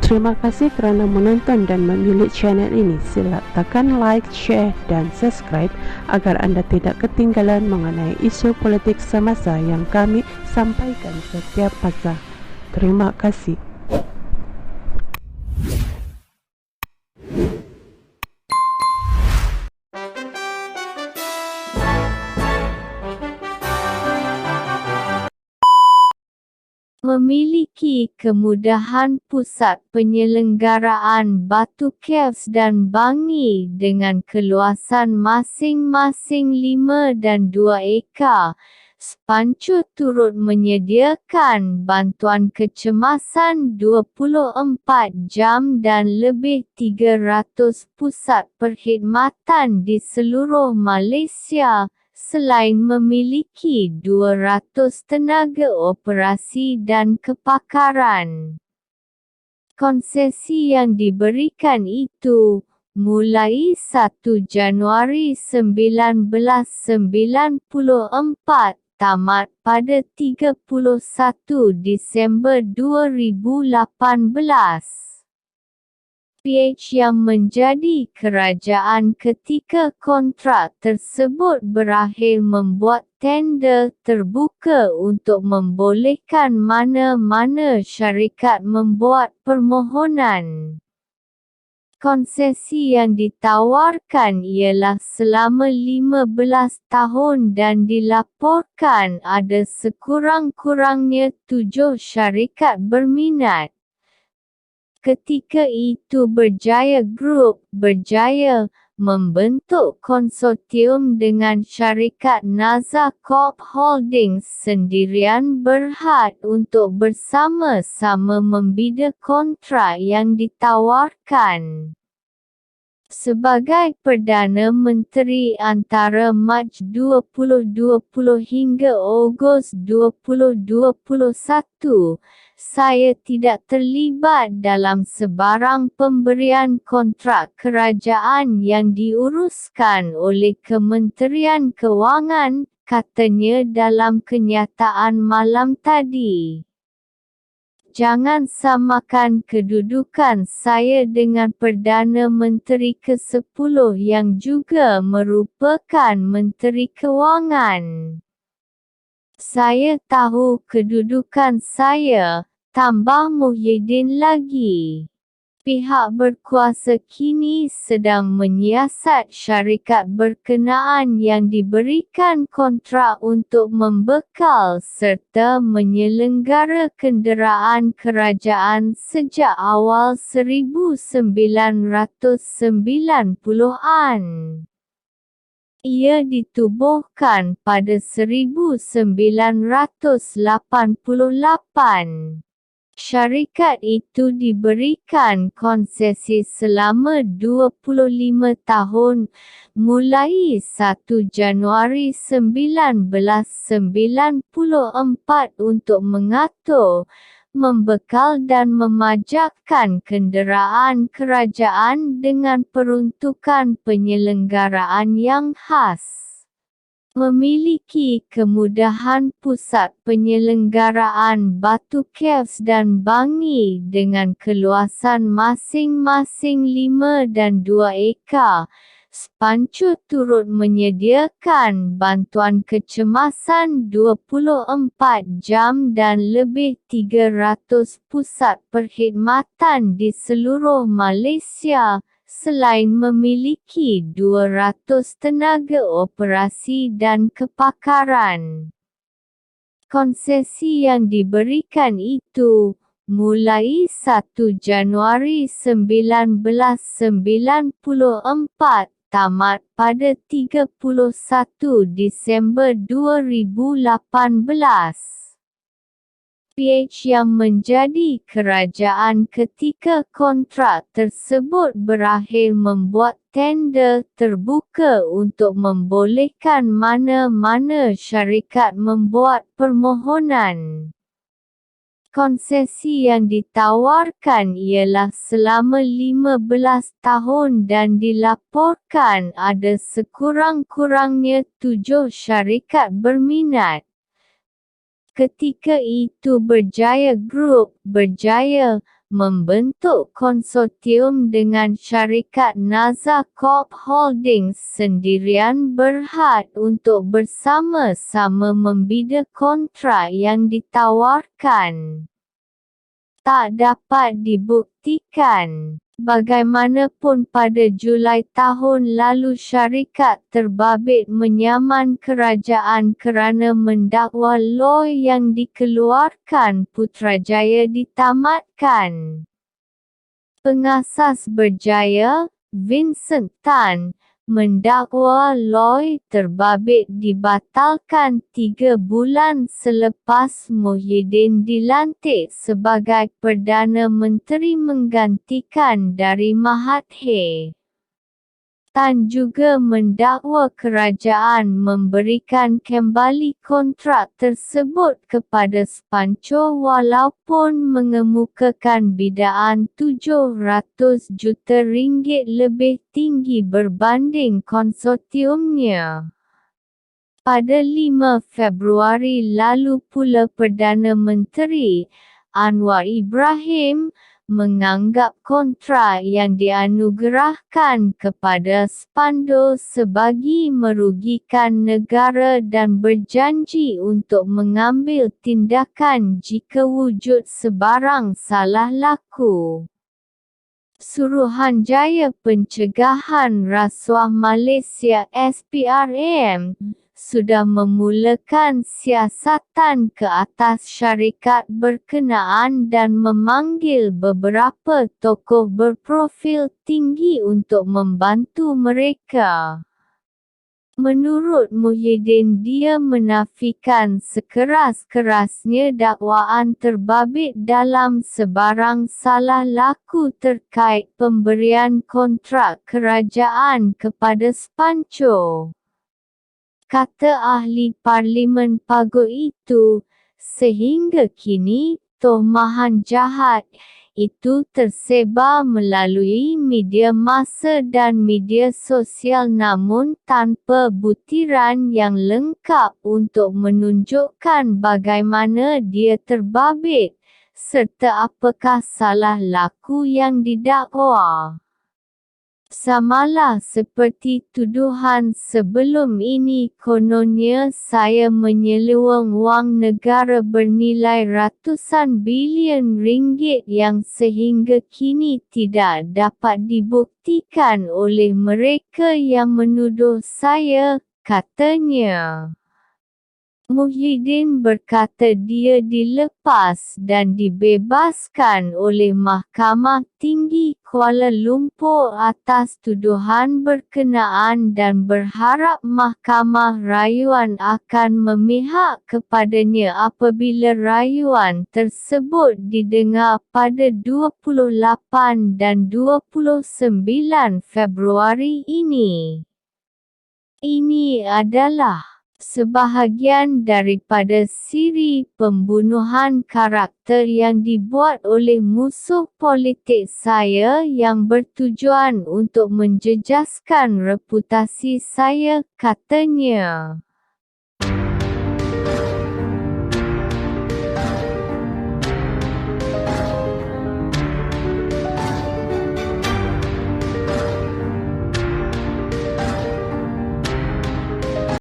Terima kasih kerana menonton dan memilih channel ini. Sila tekan like, share dan subscribe agar anda tidak ketinggalan mengenai isu politik semasa yang kami sampaikan setiap masa. Terima kasih. Memiliki kemudahan pusat penyelenggaraan Batu Caves dan Bangi dengan keluasan masing-masing 5 dan 2 ekar, Spancu turut menyediakan bantuan kecemasan 24 jam dan lebih 300 pusat perkhidmatan di seluruh Malaysia. Selain memiliki 200 tenaga operasi dan kepakaran. Konsesi yang diberikan itu, mulai 1 Januari 1994, tamat pada 31 Disember 2018. PH yang menjadi kerajaan ketika kontrak tersebut berakhir membuat tender terbuka untuk membolehkan mana-mana syarikat membuat permohonan. Konsesi yang ditawarkan ialah selama 15 tahun dan dilaporkan ada sekurang-kurangnya 7 syarikat berminat. Ketika itu Berjaya Group berjaya membentuk konsortium dengan syarikat Naza Corp Holdings Sendirian Berhad untuk bersama-sama membida kontrak yang ditawarkan. Sebagai Perdana Menteri antara Mac 2020 hingga Ogos 2021, saya tidak terlibat dalam sebarang pemberian kontrak kerajaan yang diuruskan oleh Kementerian Kewangan, katanya dalam kenyataan malam tadi. Jangan samakan kedudukan saya dengan Perdana Menteri ke-10 yang juga merupakan Menteri Kewangan. Saya tahu kedudukan saya, tambah Muhyiddin lagi. Pihak berkuasa kini sedang menyiasat syarikat berkenaan yang diberikan kontrak untuk membekal serta menyelenggara kenderaan kerajaan sejak awal 1990-an. Ia ditubuhkan pada 1988. Syarikat itu diberikan konsesi selama 25 tahun, mulai 1 Januari 1994 untuk mengatur, membekal dan memajakkan kenderaan kerajaan dengan peruntukan penyelenggaraan yang khas. Memiliki kemudahan pusat penyelenggaraan Batu Caves dan Bangi dengan keluasan masing-masing 5 dan 2 ekar, Spancu turut menyediakan bantuan kecemasan 24 jam dan lebih 300 pusat perkhidmatan di seluruh Malaysia. Selain memiliki 200 tenaga operasi dan kepakaran. Konsesi yang diberikan itu, mulai 1 Januari 1994, tamat pada 31 Disember 2018. PH yang menjadi kerajaan ketika kontrak tersebut berakhir membuat tender terbuka untuk membolehkan mana-mana syarikat membuat permohonan. Konsesi yang ditawarkan ialah selama 15 tahun dan dilaporkan ada sekurang-kurangnya 7 syarikat berminat. Ketika itu Berjaya Group berjaya membentuk konsortium dengan syarikat NASA Corp Holdings sendirian berhad untuk bersama-sama membina kontrak yang ditawarkan. Tak dapat dibuktikan. Bagaimanapun pada Julai tahun lalu syarikat terbabit menyaman kerajaan kerana mendakwa loy yang dikeluarkan Putrajaya ditamatkan. Pengasas berjaya, Vincent Tan, mendakwa loy terbabit dibatalkan 3 bulan selepas Muhyiddin dilantik sebagai Perdana Menteri menggantikan dari Mahathir. Tan juga mendakwa kerajaan memberikan kembali kontrak tersebut kepada Spancho walaupun mengemukakan bidaan RM700 juta lebih tinggi berbanding konsortiumnya. Pada 5 Februari lalu pula Perdana Menteri, Anwar Ibrahim, menganggap kontrak yang dianugerahkan kepada Spando sebagi merugikan negara dan berjanji untuk mengambil tindakan jika wujud sebarang salah laku. Suruhanjaya Pencegahan Rasuah Malaysia (SPRM) sudah memulakan siasatan ke atas syarikat berkenaan dan memanggil beberapa tokoh berprofil tinggi untuk membantu mereka. Menurut Muhyiddin, dia menafikan sekeras-kerasnya dakwaan terbabit dalam sebarang salah laku terkait pemberian kontrak kerajaan kepada Spancho. Kata ahli Parlimen Pagut itu, sehingga kini, tomahan jahat itu tersebar melalui media massa dan media sosial namun tanpa butiran yang lengkap untuk menunjukkan bagaimana dia terbabit, serta apakah salah laku yang didakwa. Samalah seperti tuduhan sebelum ini, kononnya saya menyeluang wang negara bernilai ratusan bilion ringgit yang sehingga kini tidak dapat dibuktikan oleh mereka yang menuduh saya, katanya. Muhyiddin berkata dia dilepas dan dibebaskan oleh Mahkamah Tinggi Kuala Lumpur atas tuduhan berkenaan dan berharap Mahkamah Rayuan akan memihak kepadanya apabila rayuan tersebut didengar pada 28 dan 29 Februari ini. Ini adalah sebahagian daripada siri pembunuhan karakter yang dibuat oleh musuh politik saya yang bertujuan untuk menjejaskan reputasi saya, katanya.